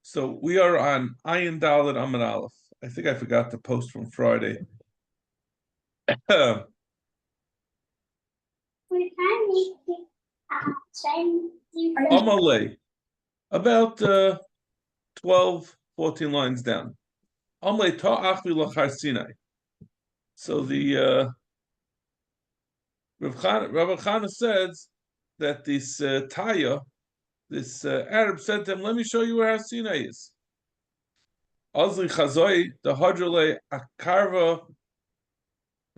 So we are on Ayin Dalet Amud Aleph. I think I forgot to post from Friday. Amalei, about 12, 14 lines down. Amalei ta'achli lachar Sinai. So the Rav Chana says that this Taya, this Arab said to him, "Let me show you where Har Sinai is." Azli Chazoi, the Hadrole Akarva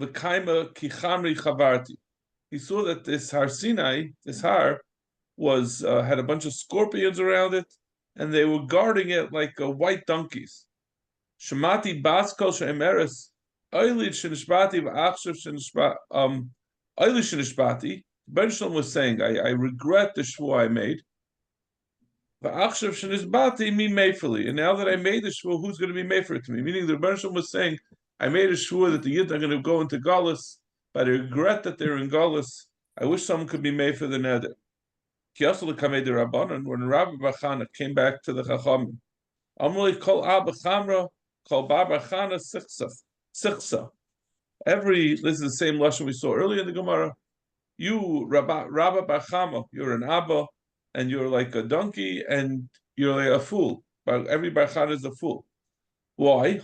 V'kaima Kichamri Chavarti. He saw that this Har Sinai, this Har, was had a bunch of scorpions around it, and they were guarding it like white donkeys. Shemati Baskol Shemeres Oilid Shinishbati V'Achshav Oilid Shinishbati. Ben Shalom was saying, I regret the shvua I made. V'Achshav Shinishbati mi meifeli. And now that I made the shvua, who's going to be made for it to me? Meaning the Ben Shalom was saying, I made a shvua that the Yid are going to go into Galus, but I regret that they're in Galus. I wish someone could be made for the neder. When Rabbi Bachana came back to the Chachamim, Amrli kol Abba Chamra, kol Baba Chana Sichsa. This is the same lesson we saw earlier in the Gemara. You, Rabbi Bachama, you're an Abba, and you're like a donkey, and you're like a fool. But every Bachana is a fool. Why?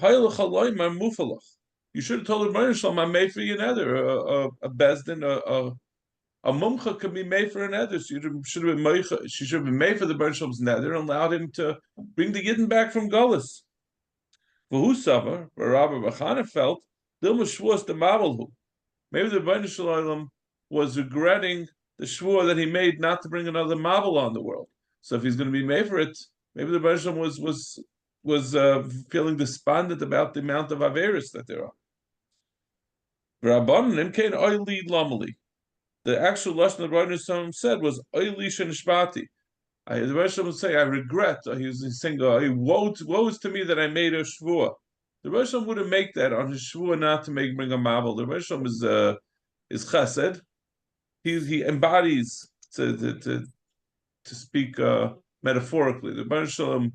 You should have told him, I'm made for you another, a Bezdin, a mumcha could be made for an eder. She should have been made for the Baruch Shalom's neder and allowed him to bring the Yidden back from Gullus. V'hu savar, where Rabbi Bachana felt, Dilma shvuas the Mabalhu. Maybe the Baruch Shalom was regretting the shvua that he made not to bring another Mabal on the world. So if he's going to be made for it, maybe the Baruch Shalom was feeling despondent about the amount of Averis that there are. V'Rabbanim kein oili lamali. The actual lesson the Rebbeinu Shalom said was "Oili shenishbati." The Rebbeinu Shalom would say, "I regret." He was saying, "Woe is to me that I made a shvua." The Rebbeinu Shalom wouldn't make that on his shvua not to bring a mabel. The Rebbeinu Shalom is chesed. He embodies to speak metaphorically. The Rebbeinu Shalom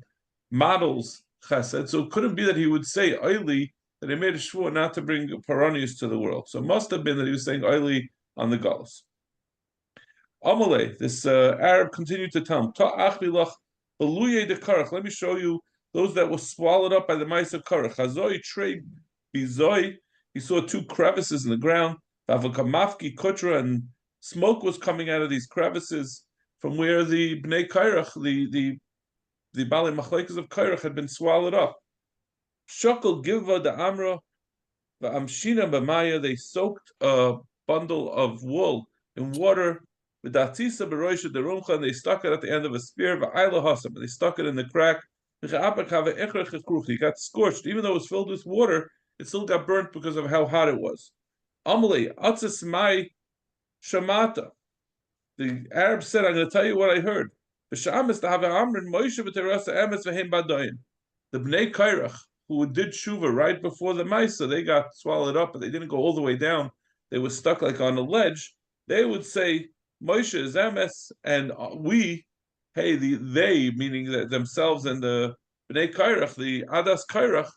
models chesed, so it couldn't be that he would say "Oili," that he made a shvua not to bring paranius to the world. So it must have been that he was saying "Oili" on the Gauls. Amalei, this Arab continued to tell him, let me show you those that were swallowed up by the mice of Karach. Hazoi trey bizoi, he saw two crevices in the ground, Vavakamafki kutra, and smoke was coming out of these crevices from where the Bnei Kairach, the Bali Machlekes of Kairach had been swallowed up. Shokol Gilva the Amra, the Amshina B'maya, they soaked a bundle of wool in water, with Datisa Beroisha the Rumcha, and they stuck it at the end of a spear, and they stuck it in the crack. He got scorched, even though it was filled with water, it still got burnt because of how hot it was. Amalei, Atzis Mai Shamata. The Arab said, I'm going to tell you what I heard. The Bnei Kairach, who did Shuva right before the Maisa, they got swallowed up, but they didn't go all the way down. They were stuck like on a ledge. They would say, Moshe is Emes, and we, hey, they, meaning themselves and the Bnei Kairach, the Adas Kairach,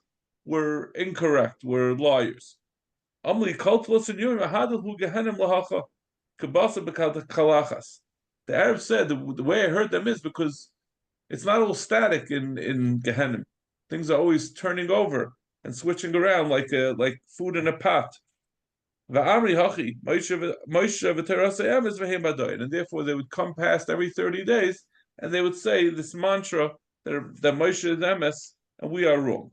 were incorrect, were liars. The Arab said, the way I heard them is because it's not all static in Gehenim. Things are always turning over and switching around like food in a pot. And therefore they would come past every 30 days and they would say this mantra that Moshe is emes and we are wrong.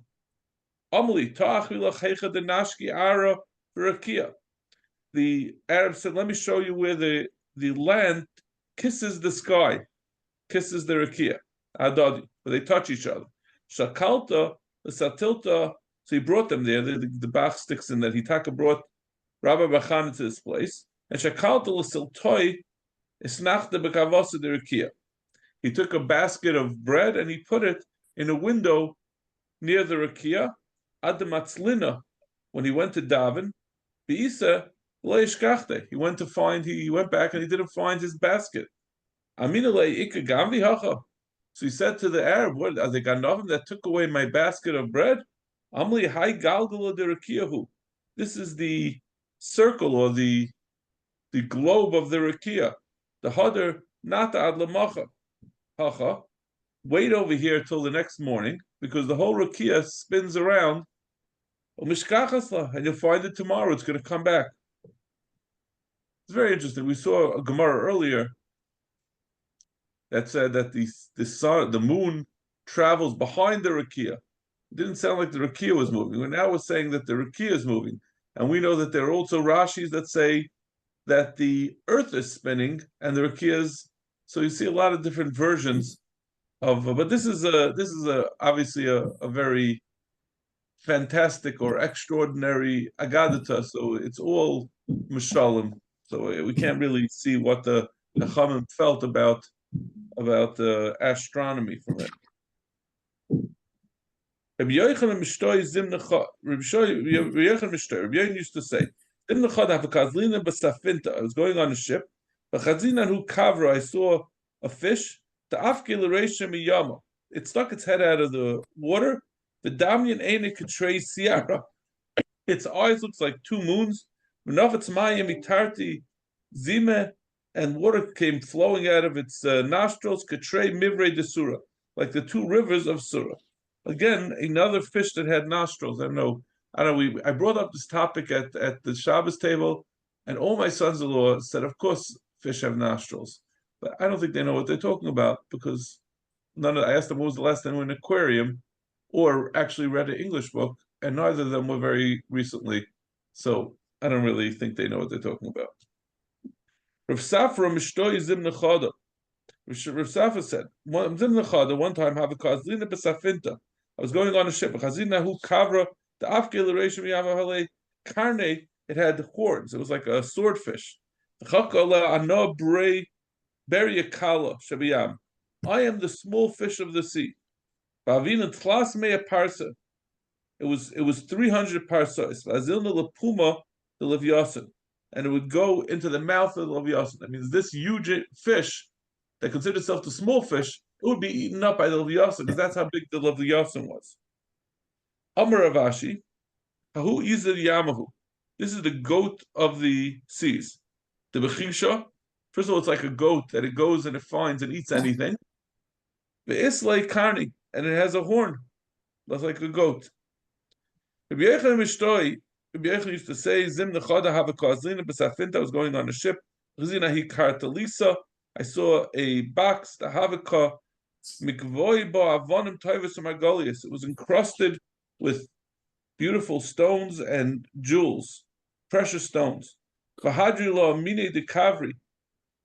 The Arab said, let me show you where the land kisses the sky, kisses the rakia, adadi, where they touch each other. Shakalta, the satilta, so he brought them there, the Bach sticks in that Hitaka brought Rabbi Bachana to this place, and Shakalta l'siltoi isnachta bekavosa de rakia. He took a basket of bread and he put it in a window near the rakia, ad the matzlina, when he went to daven, beisa leishkachte. He went back and he didn't find his basket. Aminalei ikagam vihacha. So he said to the Arab, "What are they got nothing that took away my basket of bread? Amli hai galgala de rakiyahu. This is the circle or the globe of the rakia. The hadar not ad lamacha. Hacha. Wait over here till the next morning because the whole rakia spins around. And you'll find it tomorrow. It's going to come back." It's very interesting. We saw a Gemara earlier that said that the moon travels behind the rakia. It didn't sound like the rakia was moving. We're now saying that the rakia is moving, and we know that there are also Rashis that say that the earth is spinning and the rakia is. So you see a lot of different versions of. But this is obviously a very fantastic or extraordinary agadata. So it's all mishalim. So we can't really see what the Chachamim felt about astronomy from it. Rabbi Yochanan used to say, I was going on a ship, but I saw a fish. It stuck its head out of the water. The Damyan Einik Katrei Sierra. Its eyes looks like two moons. Zime, and water came flowing out of its nostrils, Katrei Mivrei de Surah, like the two rivers of Surah. Again, another fish that had nostrils. I don't know. I brought up this topic at the Shabbos table, and all my sons-in-law said, of course, fish have nostrils. But I don't think they know what they're talking about because I asked them what was the last time they were in an aquarium or actually read an English book, and neither of them were very recently. So I don't really think they know what they're talking about. Rav Safra Mishtoi Zim Nechada. Rav Safra said, Zim Nechada, one time, have a Kazlina Besafinta. I was going on a ship, Chazina Hu Kavra, the Afgil Reshim Yavahale Karne, it had horns. It was like a swordfish. Chakala Ano Brei Beriakala Shabiyam. I am the small fish of the sea. Bavina Tlas Mea Parsa. It was 300 parsas. Vazilna Lapuma the Leviathan. And it would go into the mouth of the Leviathan. That means this huge fish that considered itself the small fish, it would be eaten up by the Leviathan because that's how big the Leviathan was. Amar Ravashi, Hahu Izir Yamahu. This is the goat of the seas. The Bechisha, first of all, it's like a goat that it goes and it finds and eats anything. The Islay Karni, and it has a horn. That's like a goat. Rabbi Yechon Mishtoi, Rabbi Yechon used to say, Zim Nechada Havakazlina Besafinta, I was going on a ship. Rizina Hi Kartalisa, I saw a box, the Havaka, Mikvoi Bo Avonim Toivus Margolius. It was encrusted with beautiful stones and jewels, precious stones. Vahadri Lo Mine de Kavri,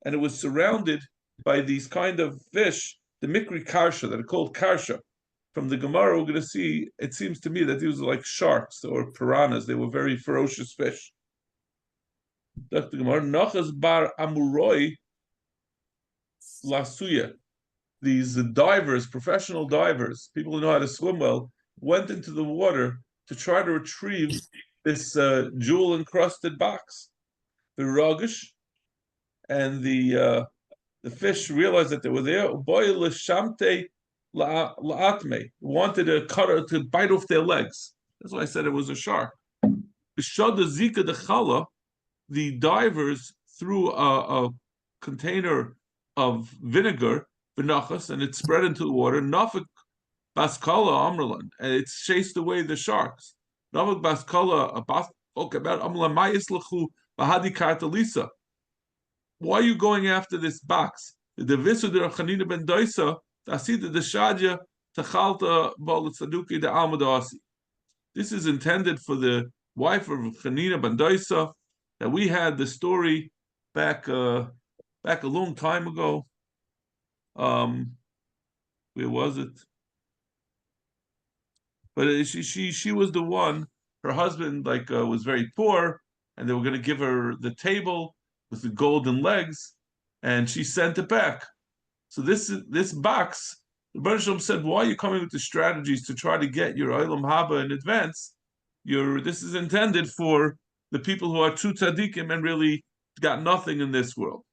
and it was surrounded by these kind of fish, the Mikri Karsha, that are called Karsha. From the Gemara, we're going to see, it seems to me that these were like sharks or piranhas. They were very ferocious fish. Dr. Gemara, Nachas bar Amuroi Lasuya. These divers, professional divers, people who know how to swim well, went into the water to try to retrieve this jewel-encrusted box. The Ragish and the fish realized that they were there. Boy l'shamte la'atme, wanted to bite off their legs. That's why I said it was a shark. B'shada zika dechala, the divers threw a container of vinegar, v'nachas, and it spread into the water. Nafik baskala amrlan, and it chased away the sharks. Nafik baskala about amrlan ma'islachu bahadi kartalisa. Why are you going after this box? The Visuder Chanina ben Doisa, Tasida the Shadja, Tachalta Balatsaduki the Almadasi. This is intended for the wife of Chanina ben Doisa, that we had the story back a long time ago. Where was it? But she was the one. Her husband was very poor, and they were going to give her the table with the golden legs, and she sent it back. So this box, the Baruch Shalom said, "Why are you coming with the strategies to try to get your Olam Haba in advance? This is intended for the people who are true tzaddikim and really got nothing in this world."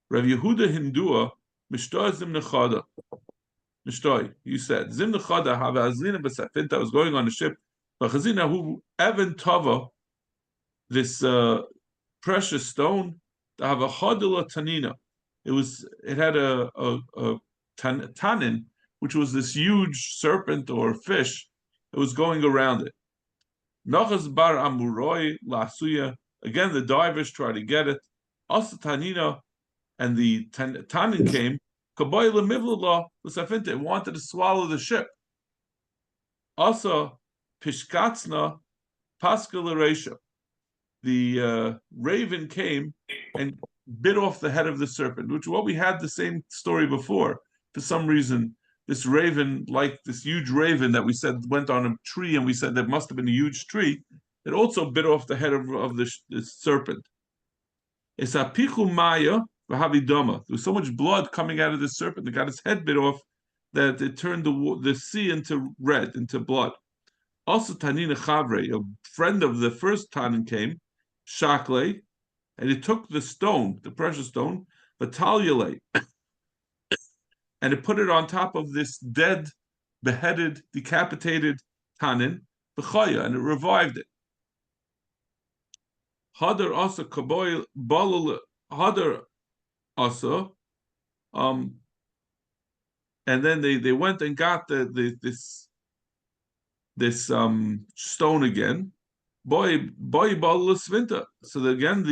Rav Yehuda Hindua, Mishtoy Zimna Chada. Mishtoy, you said, Zimna Chada, Hava Azlina B'Safinta, I was going on a ship, V'chazina Hu Evan Tava, this precious stone, to have a Chadula Tanina. It had a tannin, which was this huge serpent or fish that was going around it. Nachas bar amuroi lasuya. Again, the divers tried to get it. Also tanina, and the tannin came. Kaboy lemivlala l'safinta. It wanted to swallow the ship. Also pishkatzna paskalaresha. The raven came and bit off the head of the serpent, which what we had the same story before. For some reason, this raven, like this huge raven that we said went on a tree, and we said that must have been a huge tree, it also bit off the head of this serpent. It's a pichu maya v'havidama. There was so much blood coming out of this serpent that got its head bit off that it turned the sea into red, into blood. Also, Tanina Chavre, a friend of the first Tanin came, Shakle, and he took the stone, the precious stone, Vatalyale, and it put it on top of this dead, beheaded, decapitated Tanin, B'chaya, and it revived it. Hadar also Kaboy Balal Hadar also, and then they went and got this stone again. Boy Balal Svinta. So again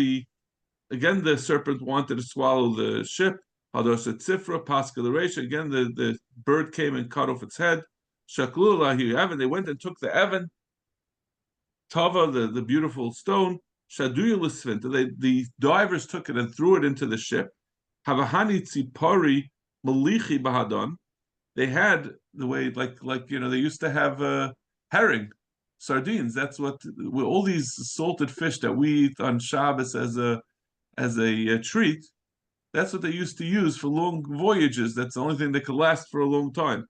the serpent wanted to swallow the ship. Hadar Setzifra Paskalaresha. Again the bird came and cut off its head. Shaklulahi Evan. They went and took the Evan. Tava, the beautiful stone. The divers took it and threw it into the ship. Havahani tzipari malichi bahadon. They had the way like they used to have herring, sardines. That's what all these salted fish that we eat on Shabbos as a treat. That's what they used to use for long voyages. That's the only thing that could last for a long time.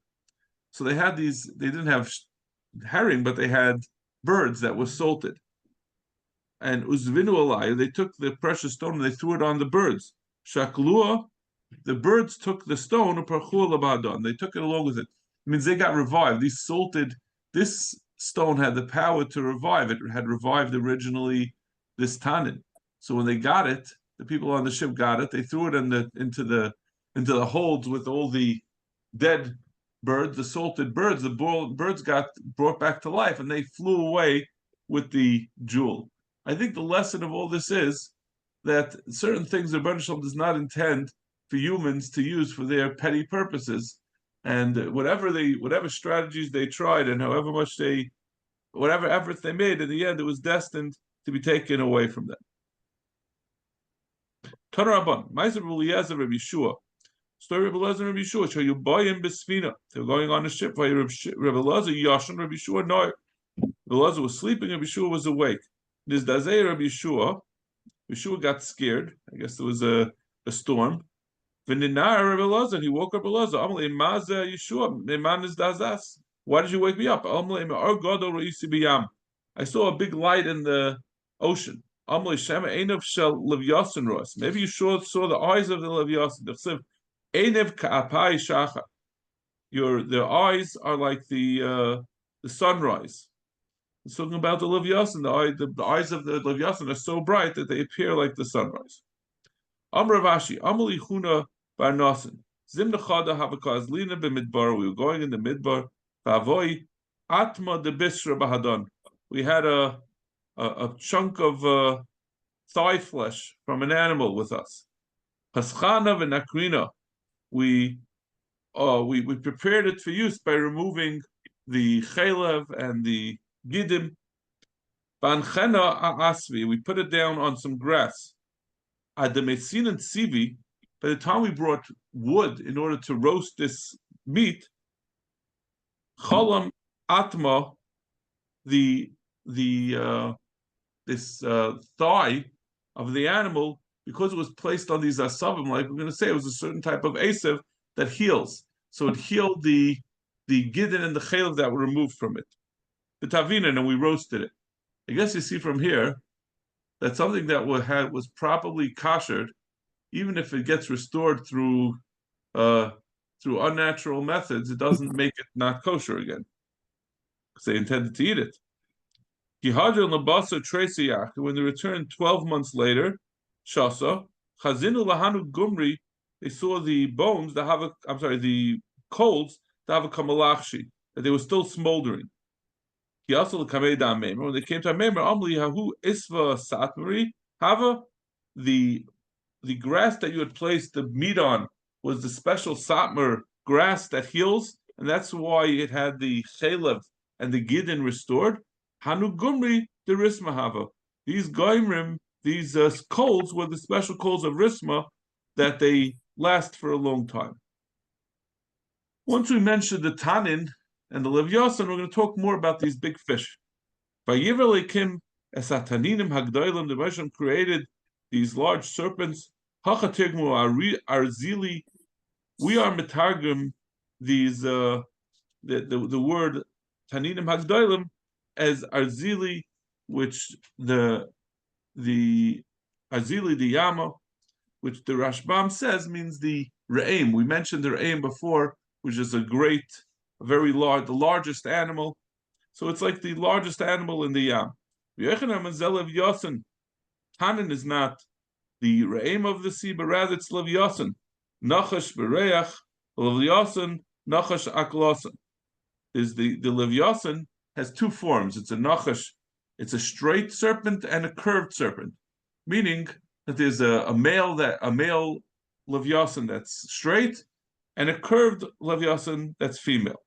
So they had these. They didn't have herring, but they had birds that were salted. And uzvinu alai, they took the precious stone and they threw it on the birds. Shaklua, the birds took the stone, and they took it along with it. It means they got revived. This stone had the power to revive. It had revived originally this tannin. So when they got it, the people on the ship got it. They threw it into the holds with all the dead birds, the salted birds. The birds got brought back to life, and they flew away with the jewel. I think the lesson of all this is that certain things the Rebbeinu Shalom does not intend for humans to use for their petty purposes, and whatever strategies they tried and whatever efforts they made, in the end it was destined to be taken away from them. Tanarabban, Ma'aser Eliezer Rabbi Yeshua. Story of Eliezer and Rabbi Yeshua. Show you boyim besfina. They were going on a ship. Rabbi Eliezer Yashan, Rabbi Yeshua no. Rabbi Eliezer was sleeping. Rabbi Yeshua was awake. This Dazei Rabbi Yeshua. Yeshua got scared. I guess there was a storm. V'ninar Rabbi Eliezer. He woke up Eliezer. Amalei Maza Yeshua. Neman is Dazas. Why did you wake me up? Amalei Me'ar Gadol Reisi B'Yam. I saw a big light in the ocean. Amalei Shema Einav Shel Levyasin Ros. Maybe you saw the eyes of the Levyasin. Einev Ka'apai Shacha. The eyes are like the sunrise. It's talking about the Levyasin. The eyes of the Levyasin are so bright that they appear like the sunrise. Amr Ravashi, Amali Chuna Bar Nasin. Zim Nechada Havakaz Lina b'Midbar. We were going in the Midbar. Vavoi Atma de Bisra Bahadon. We had a chunk of thigh flesh from an animal with us. Paschana v'Nakrina. We prepared it for use by removing the chaylev and the gidim. Banchena asvi, we put it down on some grass. Ademesin and sivi. By the time we brought wood in order to roast this meat, cholam atma, this thigh of the animal, because it was placed on these asavim, like we're going to say, it was a certain type of asav that heals. So it healed the gidin and the chaylev that were removed from it. The tavina, and we roasted it. I guess you see from here that something that was properly koshered even if it gets restored through unnatural methods, it doesn't make it not kosher again because they intended to eat it. When they returned 12 months later, Shasa, Chazinu Lahanu Gumri, they saw the bones, the coals, the Hava Kamalachshi, that they were still smoldering. When they came to Amemer, Amli Hahu Isva Satmari, Hava, the grass that you had placed the meat on was the special Satmar grass that heals, and that's why it had the Chalev and the Gidin restored. Hanu Gumri the Risma Hava. These Goimrim, these coals were the special coals of Risma that they last for a long time. Once we mentioned the Tanin and the Levyasan, we're going to talk more about these big fish. By Yivalekim Esataninim Hagdoilim, the Moshe created these large serpents. Hachatigmu Arzili. We are metargum these the word Taninim Hagdoilim as Arzili, which the Arzili the Yama, which the Rashbam says means the Re'im. We mentioned the Re'im before, which is the largest animal. So it's like the largest animal in the Yam. Tanin is not the Re'im of the sea, but rather it's Levyasan. Nachash Bereach, Levyasan, Nachash Aklasan. Is the Levyasan has two forms. It's a Nachash, it's a straight serpent and a curved serpent, meaning that there's a male Levyasan that's straight and a curved Levyasan that's female.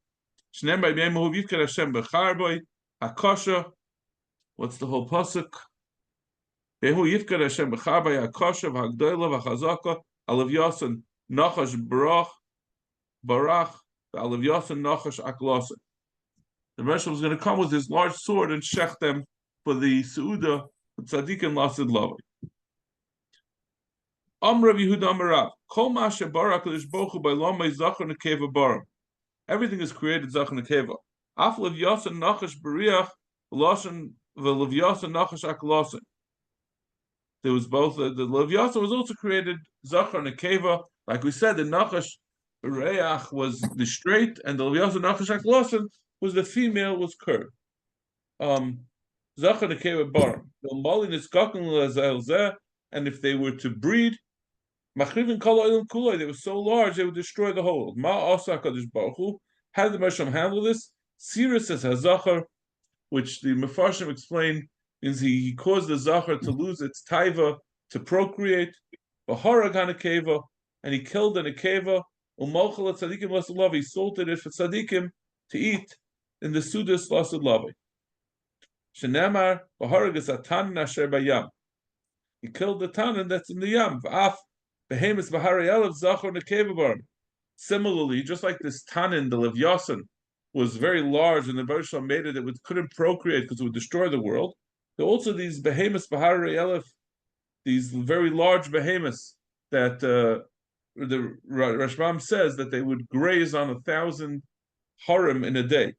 What's the whole pasuk? Behu Yifkar Hashem b'charbay hakosha v'hagdoila v'chazaka alevyasan nachash barach alevyasan nachash aklasan. The Meshach was going to come with his large sword and shech them for the Seuda Tzadikim Lasid Lavai. Rav Yehuda Amarav Kol Masha Barak Kodesh Baruch Hu by Lamay Zachar Nekeva Baram. Everything is created Zachar Nekeva. Af Levyasan Nachash Bariach V'Loshan V'Levyasan Nachash Aklasan. There was both the Levyasan was also created Zachar Nekeva. Like we said, the Nachash Bariach was the straight, and the Levyasan Nachash Aklasan was the female, was curved. Zachar Nekeva Baram. The Malin is Gakan Lazel, and if they were to breed, Machrivin Kol Oilam Kuloi, they were so large they would destroy the whole. Ma Asa Kadosh Baruch Hu. How did the Meshach handle this? Sirus says Hazachar, which the Mefarshim explain means he caused the Zachar to lose its taiva, to procreate, V'harag HaNekeva, and he killed the Nekeva, U'mochel Tzadikim Lasud Lavi, he salted it for Tzadikim to eat in the Sudas Lasud Lavi. Shenamar, V'harag is Atan Asher Bayam. He killed the Tanan that's in the Yam. V'af, Behemis V'harei Elev Zachar Nekeva Baram. Similarly, just like this Tanin, the Levyasan, was very large, and the Baruch made it couldn't procreate because it would destroy the world. There are also these behemoths, Baharei Elef, these very large behemoths that the Rashbam says that they would graze on 1,000 harim in a day.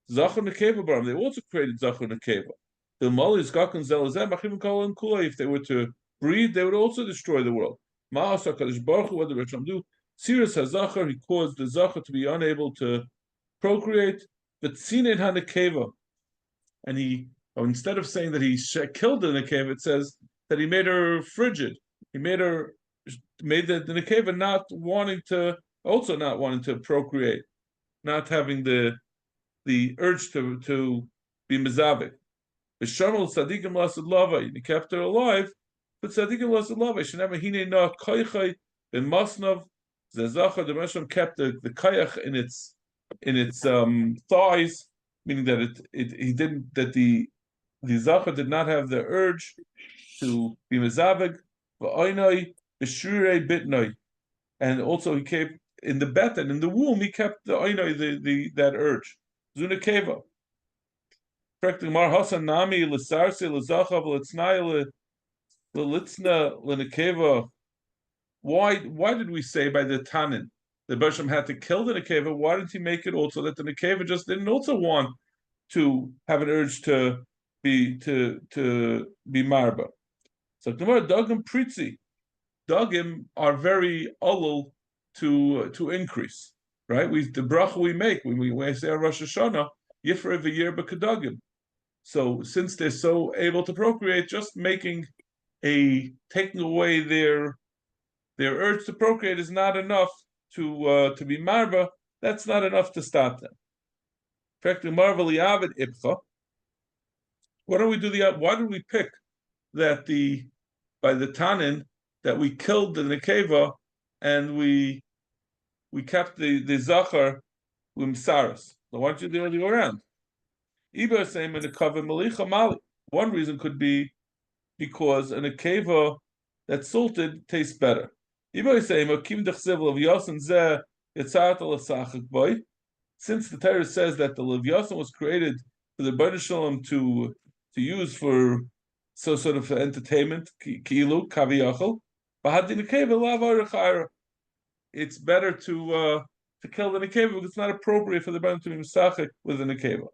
Zachar Nekeva Baram, they also created Zachar Nekeva. The Malis Gakan Zelazem, Achim Kol and Kula, if they were to breed, they would also destroy the world. Ma'asa Kadosh Baruch Hu, what did Rashbam do? Sirus HaZachar, he caused the Zachar to be unable to procreate, but Sinin HaNekeva, and he, instead of saying that he killed the Nekeva, it says that he made her frigid. He made the Nekeva not wanting to procreate, not having the urge to be mezavik. V'shamal tzadikim lasud lavai, he kept her alive, but tzadikim lasud lavai. Shenema hine na koichai ben masnav. Zezachar the Meshach kept the kayach in its thighs, meaning that the Zachar did not have the urge to be mezavig. V'oinai b'shurei bitnai, and also he kept in the beten, in the womb, he kept the oinai that urge. Zunakeva. Practically Mar Hasan Nami l'sarse l'zachav l'tznai l'litzna l'nekeva. Why did we say by the Tanin the Bershom had to kill the Nekeva? Why didn't he make it also that the Nekeva just didn't also want to have an urge to be marba? So Gemara Dagam Pritzi. dagim are very ulul to increase, right? The bracha we make when we say our Rosh Hashanah, Yifra v'yir b'kedagim. So since they're so able to procreate, just taking away their urge to procreate is not enough to be marba. That's not enough to stop them. In fact, the marva li'avid ibcha. Why don't we do why did we pick that by the Tanin that we killed the Nekeva and we kept the Zachar with Msaras? So why don't you do it the other way around? Iber is saying in the Kava Malicha Mali. One reason could be because an Nekeva that's salted tastes better. Iber is saying Akim Dechsev of Yosin Zeh Yitzat al Boy. Since the Torah says that the Levyasan was created for the Bnei Shalom to use for sort of entertainment, ki'ilu, kaviyachol, it's better to kill the nekeva because it's not appropriate for the Bnei to be misachik with the nekeva.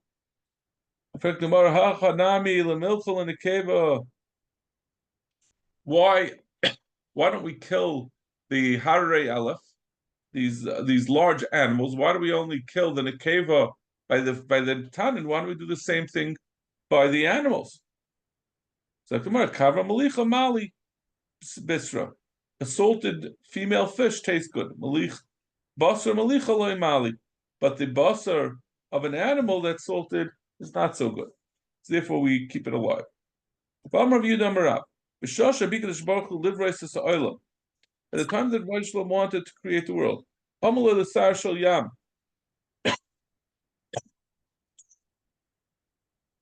In fact, the Marahacha Nami Lemilchel and nekeva. Why don't we kill the Hararei Aleph? These large animals. Why do we only kill the nekeva by the tanin? Why don't we do the same thing by the animals? So kavra malicha mali bisra. A salted female fish tastes good. Malich basar malicha loy mali, but the basar of an animal that's salted is not so good. So therefore, we keep it alive. At the time that Moshe wanted to create the world,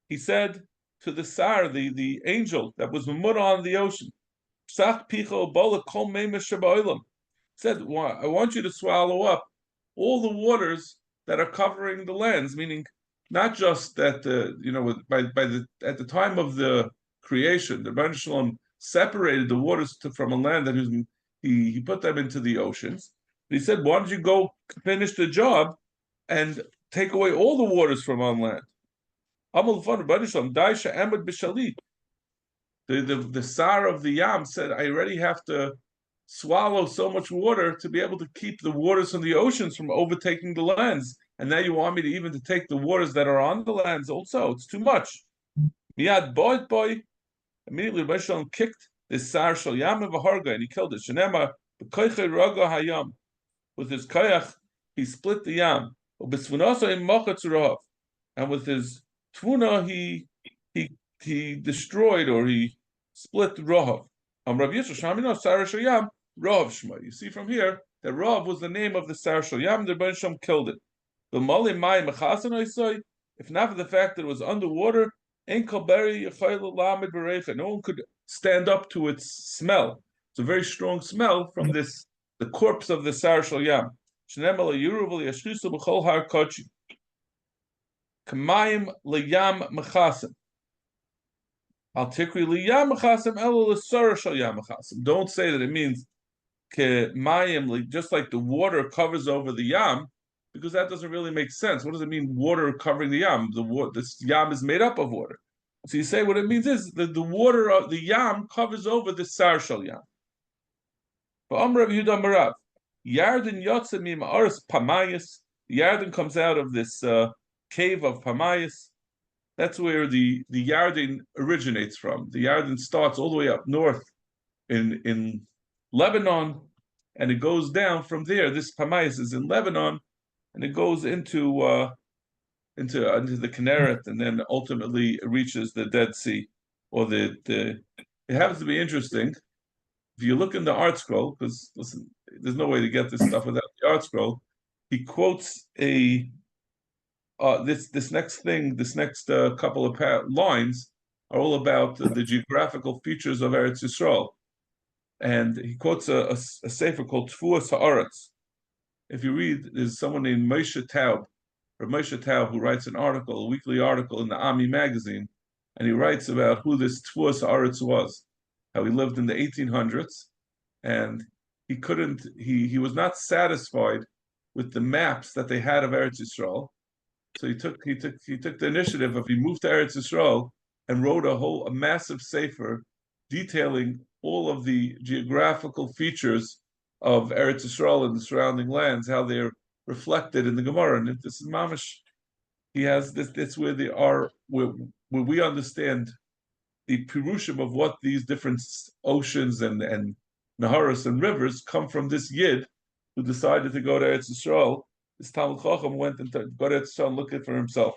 he said to the Sar, the angel that was mamud on the ocean, said, I want you to swallow up all the waters that are covering the lands, meaning not just that at the time of the creation, the Bnei Shalom separated the waters from a land that he put them into the oceans. But he said, why don't you go finish the job and take away all the waters from on land? The Sar of the Yam said, I already have to swallow so much water to be able to keep the waters from the oceans from overtaking the lands. And now you want me to even to take the waters that are on the lands also. It's too much. Miyad boy. Immediately Moshe kicked the Sar Shal Yam of Harga and he killed it. Shenema b'koichei raga hayam. With his kayach, he split the Yam. And with his tvuna, he destroyed or he split Rahav. Rav Yisrael Shamino Sar Shal Yam Rahav Shema. You see from here that Rahav was the name of the Sar Shal Yam. The Bnei Shalom killed it. The Mali Mai Mechasan Oisoi. If not for the fact that it was underwater, no one could stand up to its smell. It's a very strong smell from the corpse of the Sar Shal Yam. Kamayim liyam mechasim. Al tikri liyam mechasim elo l'sar shal yam mechasim. Don't say that it means kemayim, just like the water covers over the yam, because that doesn't really make sense. What does it mean, water covering the yam? This yam is made up of water. So you say what it means is that the water of the yam covers over the Sar Shal Yam. Ba'amrav Yudam Marav. Yarden Yotzim Ma'aris Pamayas. Yarden comes out of this cave of Pamayas. That's where the Yarden originates from. The Yarden starts all the way up north in Lebanon, and it goes down from there. This Pamayas is in Lebanon, and it goes into the Kinneret, and then ultimately it reaches the Dead Sea, or it happens to be interesting. If you look in the art scroll, because listen, there's no way to get this stuff without the art scroll. He quotes this next couple of lines are all about the geographical features of Eretz Yisrael, and he quotes a sefer called Tfuas Haaretz. If you read, there's someone named Moshe Taub, or Moshe Taub, who writes a weekly article in the Ami magazine, and he writes about who this Tfuas Haaretz was, how he lived in the 1800s, and he was not satisfied with the maps that they had of Eretz Yisrael. So he took the initiative of he moved to Eretz Yisrael and wrote a massive sefer detailing all of the geographical features of Eretz Yisrael and the surrounding lands, how they're reflected in the Gemara. And this is mamish. He has this. That's where they are. Where we understand the pirushim of what these different oceans and naharas and rivers come from. This yid who decided to go to Eretz Yisrael. This Talmud Chacham went and go to Eretz Yisrael and look it for himself.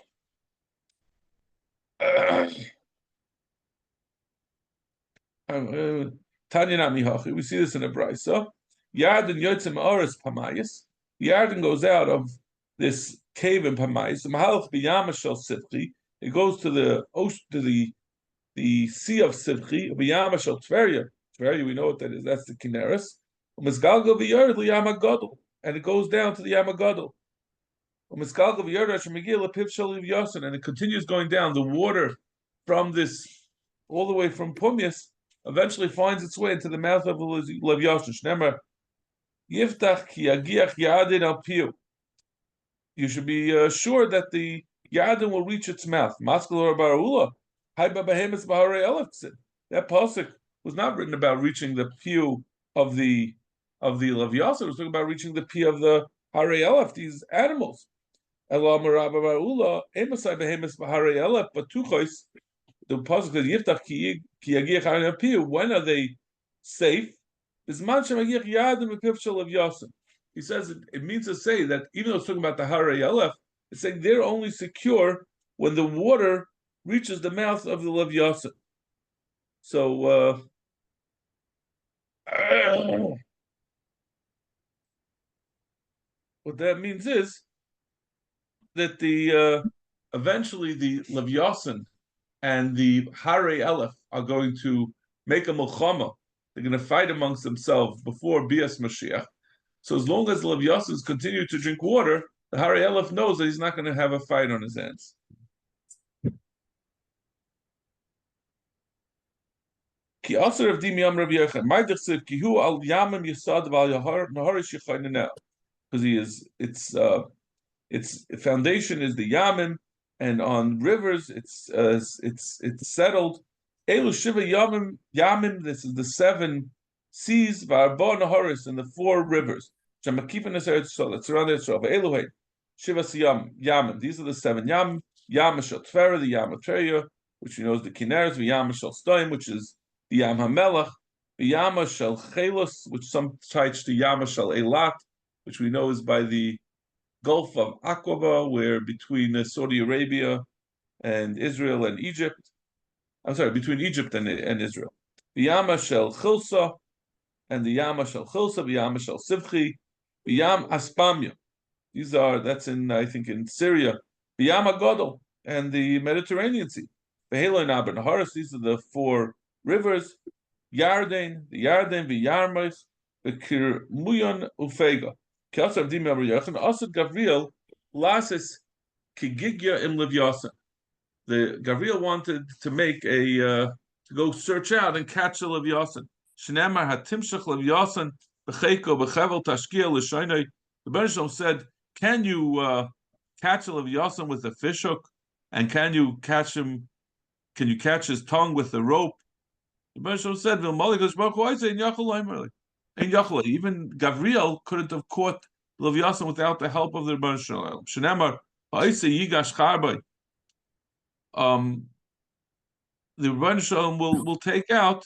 We see this in a brayso. Yarden yotzim oris pamayis. Yarden goes out of this cave in Pamayis. Mahalach b'yama shel Sivchi. It goes to the ocean, to the sea of Sivchi. B'yama shel Tveria. Tveria, we know what that is. That's the Kineris. U'misgalgal v'yard l'yama gadol, and it goes down to the Yama gadol. U'misgalgal v'yard ha'shemigil l'piv shel Yasin, and it continues going down. The water from this, all the way from Pumias, eventually finds its way into the mouth of Lev Yasin. Shnemer Yiftach ki yagiach yadin al piu. You should be sure that the yadin will reach its mouth. Maskal or barula, haiba behemis bahare elefsin. That pasuk was not written about reaching the piu of the Lev Yasin. It was talking about reaching the piu of the hare elef, these animals. Elah maraba barula, emasai behemis bahare elef, but tuchos. The pasuk says yiftach ki yagiach yadin al piu. When are they safe? He says it means to say that even though it's talking about the Harei Elef, it's saying they're only secure when the water reaches the mouth of the Lev Yasin. So what that means is that the eventually the Lev Yasin and the Harei Elef are going to make a milchama. They're going to fight amongst themselves before Bias Mashiach. So as long as the Lev Yasins continue to drink water, the Harei Elef knows that he's not going to have a fight on his hands. Because he is, its foundation is the Yamim, and on rivers it's settled. Elu Shiva Yamim, this is the 7 seas, V'arba Naharis, and the 4 rivers. Shemakifin Eretz Yisrael, that's around Eretz Yisrael. Eluhay, Shiva Yamim, these are the 7 Yam. Yam Shel Tfera, the Yam Atreya, which we know is the Kineres. V'Yam Shel Stoim, which is the Yam HaMelech. V'Yam Shel Chelos, which some touch to Yam Shel Eilat, which we know is by the Gulf of Aqaba, where between Saudi Arabia and Israel and Egypt. I'm sorry, between Egypt and Israel. The Yama Shel Chilsa, and the Yama Shel Chilsa, the Yama Shel Sivchi, the Yam Aspamya. That's in, I think, in Syria. The Yama Gadol, and the Mediterranean Sea. The Helon Aben Haris, these are the 4 rivers. Yarden, the Yarmais, the Kirmuyon Ufega. Kelsav Dim Yachan, Asad Gavriel, Lasis Kigigya im Lev Yasin. The Gavriel wanted to make to go search out and catch the Lev Yasin. Shneimar hatimshach Lev Yasin b'cheiko b'chevel tashkia l'shaynei. The Rebbe Shalom said, "Can you catch a Lev Yasin with a fishhook? And can you catch him? Can you catch his tongue with a rope?" The Rebbe Shalom said, even Gavriel couldn't have caught Lev Yasin without the help of the Rebbe Shalom. Shneimar ha'isei yigash charbay. The Rebbe Shalom will take out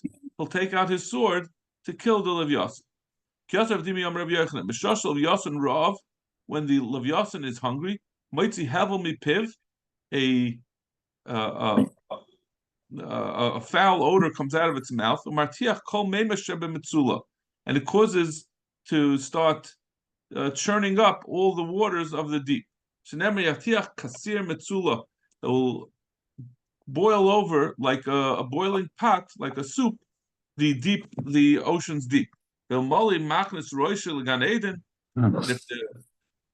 his sword to kill the Lev Yasin. When the Lev Yasin is hungry, Motzei havel mipiv, a foul odor comes out of its mouth, and it causes to start churning up all the waters of the deep. It will boil over like a boiling pot, like a soup, the ocean's deep. And if the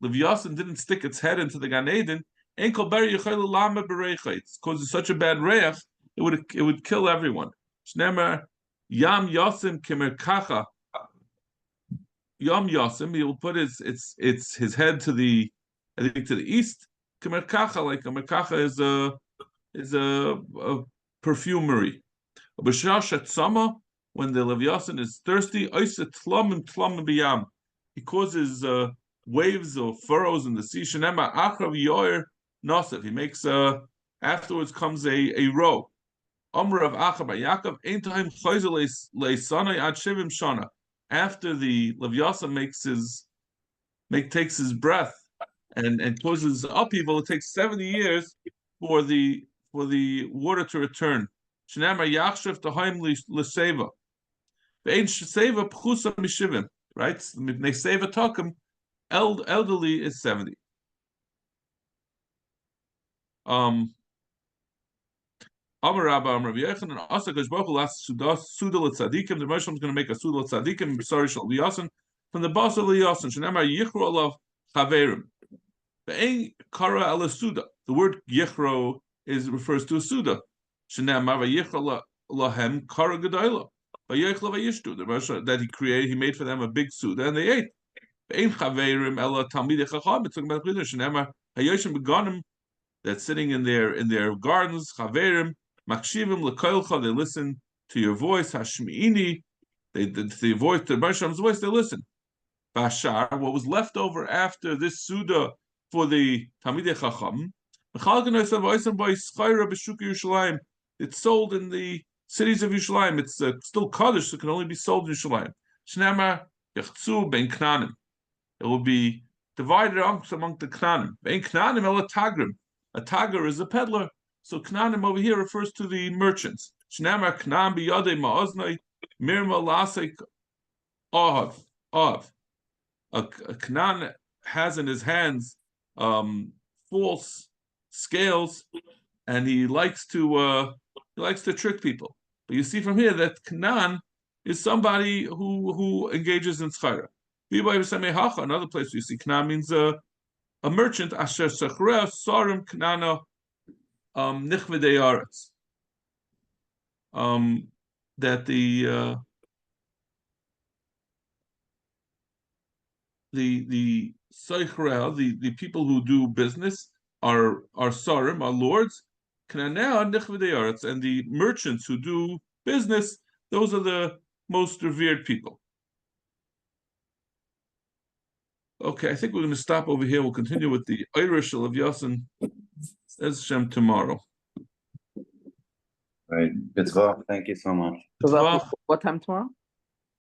Lev Yasin didn't stick its head into the Gan Eden, it causes such a bad reach, it would kill everyone. Shnemer Yam Yasim Kimerkacha. Yam Yasim, he will put his head to the east. Kimerkacha, like a merkacha is a perfumery. when the Leviathan is thirsty, he causes waves or furrows in the sea. He makes afterwards comes a row. After the Leviathan takes his breath and causes upheaval, it takes 70 years for the water to return. Right? Elderly is 70. Amar Rabba, Amar Rabbi Yochanan, Asa Kosh Baruch Hu las Suda l'tzadikim. The Moshe is going to make a Suda l'tzadikim. Sorry, shall be Yasin from the Basra l'Yasin. Shenamar Yichro alav chaverim. Ve'ein kara ala Suda. The word Yichro refers to a Suda. Shenamar Yichro lahem kara gedayla. Vayichlo vayishtu. The Moshe that he created, he made for them a big Suda, and they ate. Ve'ein chaverim ela talmidei chacham. It's talking about Shenamar hayoshim beganim, that's sitting in their gardens. Chaverim. Makshivim lekoilcha, they listen to your voice. Hashmiini, the voice, to Moshe's voice, they listen. Bashar, what was left over after this Suda for the Talmidei Chacham, it's sold in the cities of Yerushalayim. It's still Kaddish, so it can only be sold in Yerushalayim. Shnamar yachzu ben Knanim. It will be divided among the Knanim. Ben Knanim el Tagrim. A Tagar is a peddler. So Knanim over here refers to the merchants. Shnamar Knam biyadei ma'oznai mirma lasek ahav. A Knan has in his hands false scales, and he likes to trick people. But you see from here that Knan is somebody who engages in tzchara. Another place you see Knan means a merchant. Asher sechrea sarim Knana. Nichvedei Aretz, that the Seichel, the people who do business are Sarim, are lords, Knanea Nichvedei Aretz, and the merchants who do business, those are the most revered people. Okay, I think we're going to stop over here. We'll continue with the Irish of Yasin as Shem tomorrow. Right. Good talk. Thank you so much. So what time tomorrow?